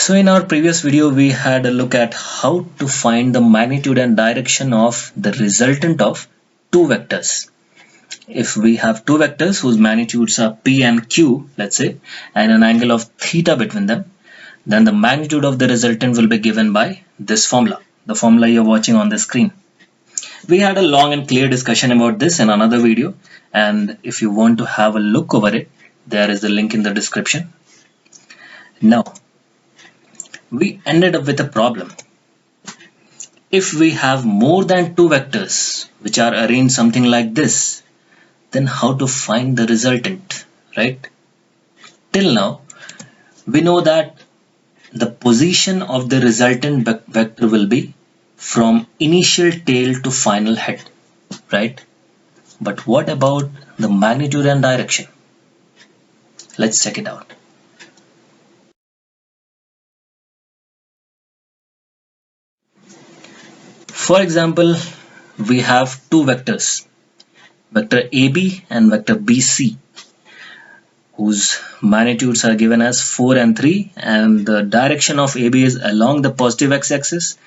So in our previous video, we had a look at how to find the magnitude and direction of the resultant of two vectors. If we have two vectors whose magnitudes are P and Q, let's say, and an angle of theta between them, then the magnitude of the resultant will be given by this formula, the formula you're watching on the screen. We had a long and clear discussion about this in another video, and if you want to have a look over it, there is the link in the description. Now, we ended up with a problem. If we have more than two vectors which are arranged something like this, then how to find the resultant, right? Till now, we know that the position of the resultant vector will be from initial tail to final head, right? But what about the magnitude and direction? Let's check it out. For example, we have two vectors, vector AB and vector BC, whose magnitudes are given as 4 and 3, and the direction of AB is along the positive x-axis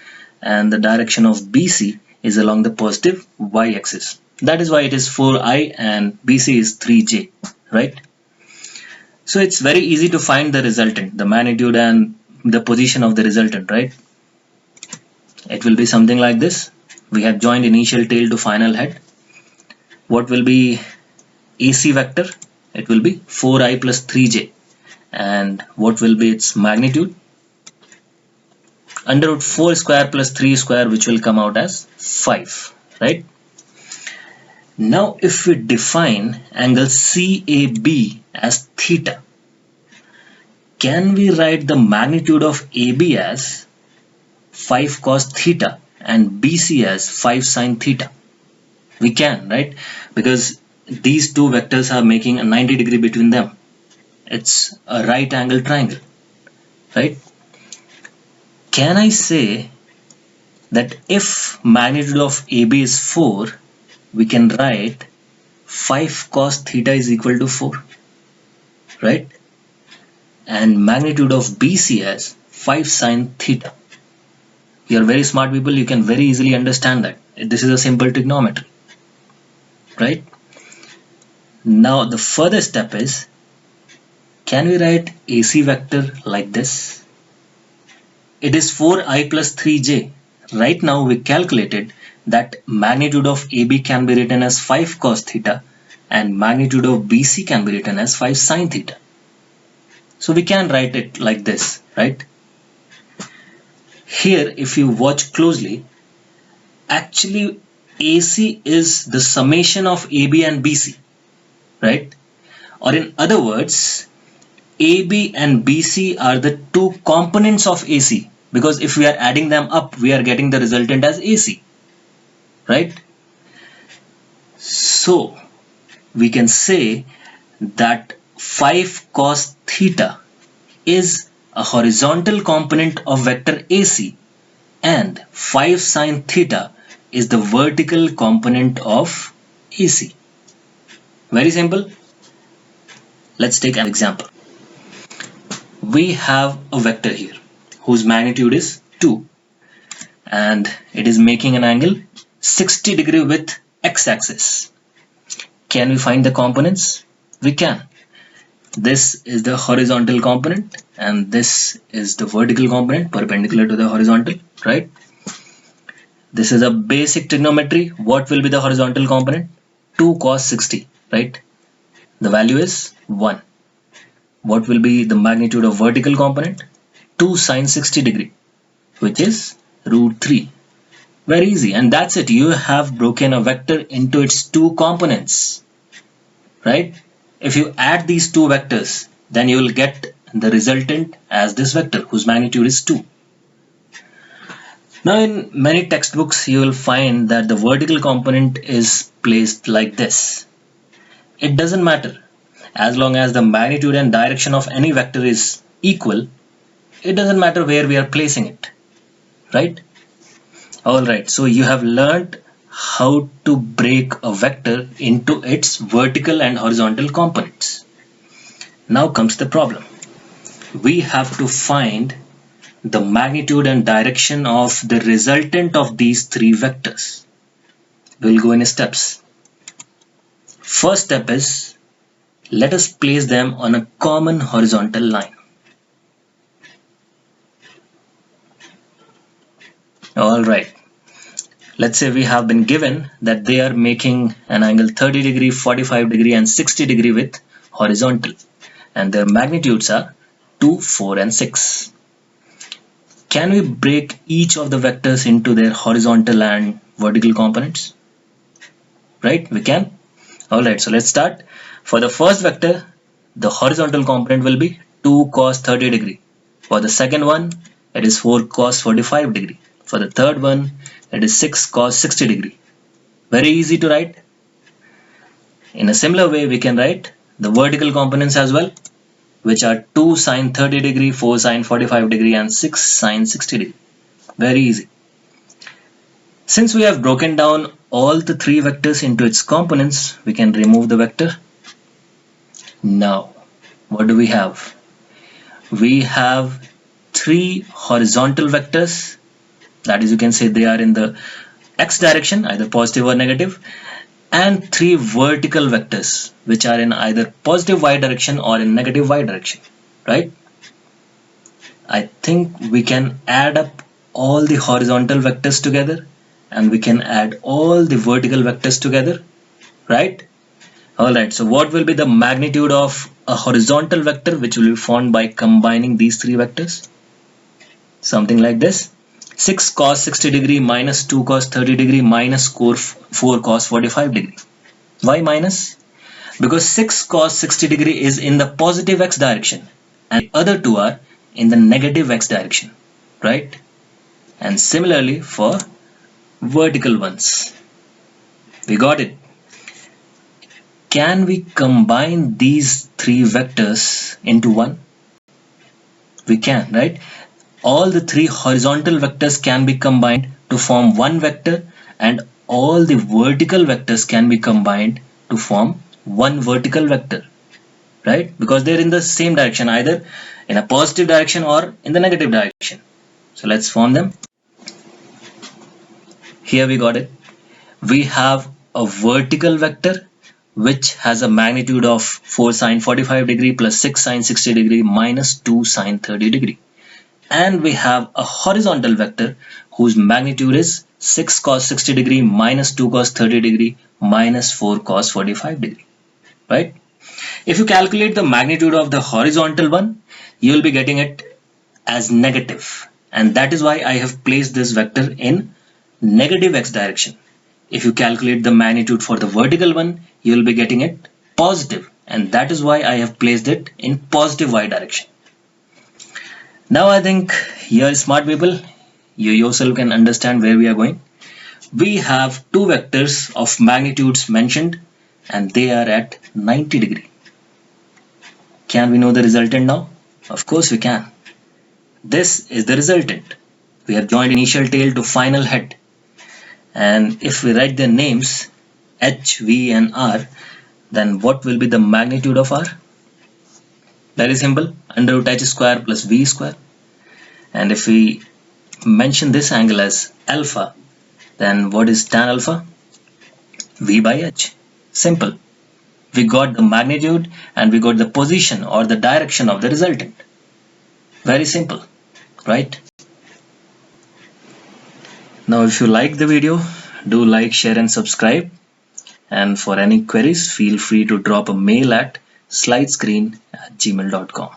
and the direction of BC is along the positive y-axis. That is why it is 4i and BC is 3j, right? So it's very easy to find the resultant, the magnitude and the position of the resultant, right? It will be something like this. We have joined initial tail to final head. What will be AC vector? It will be 4i plus 3j. And what will be its magnitude? Under root 4 square plus 3 square, which will come out as 5, right? Now if we define angle CAB as theta, can we write the magnitude of AB as 5 cos theta and BC as 5 sin theta? We can, right? Because these two vectors are making a 90 degree between them. It's a right angle triangle, right? Can I say that if magnitude of AB is 4, we can write 5 cos theta is equal to 4, right? And magnitude of BC as 5 sin theta. You are very smart people, you can very easily understand that. This is a simple trigonometry, right? Now the further step is, can we write AC vector like this? It is 4i plus 3j. Right now we calculated that magnitude of AB can be written as 5 cos theta and magnitude of BC can be written as 5 sin theta. So we can write it like this, right? Here, if you watch closely, actually AC is the summation of AB and BC, right? Or in other words, AB and BC are the two components of AC, because if we are adding them up, we are getting the resultant as AC, right? So we can say that 5 cos theta is a horizontal component of vector AC and 5 sin theta is the vertical component of AC. Very simple. Let's take an example. We have a vector here whose magnitude is 2 and it is making an angle 60 degree with x-axis. Can we find the components? We can. This is the horizontal component and this is the vertical component perpendicular to the horizontal, right? This is a basic trigonometry. What will be the horizontal component? 2 cos 60, right? The value is 1. What will be the magnitude of vertical component? 2 sin 60 degree, which is root 3. Very easy, and that's it. You have broken a vector into its two components, right? If you add these two vectors, then you will get the resultant as this vector whose magnitude is 2. Now in many textbooks you will find that the vertical component is placed like this. It doesn't matter. As long as the magnitude and direction of any vector is equal, it doesn't matter where we are placing it, right? Alright, so you have learned how to break a vector into its vertical and horizontal components. Now comes the problem. We have to find the magnitude and direction of the resultant of these three vectors. We'll go in steps. First step is, let us place them on a common horizontal line. Alright, let's say we have been given that they are making an angle 30 degree, 45 degree and 60 degree with horizontal, and their magnitudes are 2, 4 and 6. Can we break each of the vectors into their horizontal and vertical components? Right, we can. Alright, so let's start. For the first vector, the horizontal component will be 2 cos 30 degree. For the second one, it is 4 cos 45 degree. For the third one, it is 6 cos 60 degree. Very easy to write. In a similar way, we can write the vertical components as well, which are 2 sin 30 degree, 4 sin 45 degree and 6 sin 60 degree. Very easy. Since we have broken down all the three vectors into its components, we can remove the vector. Now, what do we have? We have three horizontal vectors. That is, you can say they are in the x direction, either positive or negative, and three vertical vectors, which are in either positive y direction or in negative y direction, right? I think we can add up all the horizontal vectors together, and we can add all the vertical vectors together, right? Alright, so what will be the magnitude of a horizontal vector which will be formed by combining these three vectors? Something like this. 6 cos 60 degree minus 2 cos 30 degree minus 4 cos 45 degree. Why minus? Because 6 cos 60 degree is in the positive x direction and the other two are in the negative x direction, right? And similarly for vertical ones. We got it. Can we combine these three vectors into one? We can, right? All the three horizontal vectors can be combined to form one vector, and all the vertical vectors can be combined to form one vertical vector, right? Because they're in the same direction, either in a positive direction or in the negative direction. So let's form them. Here we got it. We have a vertical vector which has a magnitude of 4 sin 45 degree plus 6 sin 60 degree minus 2 sin 30 degree. And we have a horizontal vector whose magnitude is 6 cos 60 degree minus 2 cos 30 degree minus 4 cos 45 degree, right? If you calculate the magnitude of the horizontal one, you will be getting it as negative, and that is why I have placed this vector in negative x direction. If you calculate the magnitude for the vertical one, you will be getting it positive, and that is why I have placed it in positive y direction. Now I think you are smart people, you yourself can understand where we are going. We have two vectors of magnitudes mentioned and they are at 90 degree. Can we know the resultant now? Of course we can. This is the resultant. We have joined initial tail to final head. And if we write their names H, V and R, then what will be the magnitude of R? Very simple, under root h square plus v square. And if we mention this angle as alpha, then what is tan alpha? V by h. Simple. We got the magnitude and we got the position or the direction of the resultant. Very simple, right? Now if you like the video, do like, share and subscribe. And for any queries, feel free to drop a mail at slidescreen@gmail.com.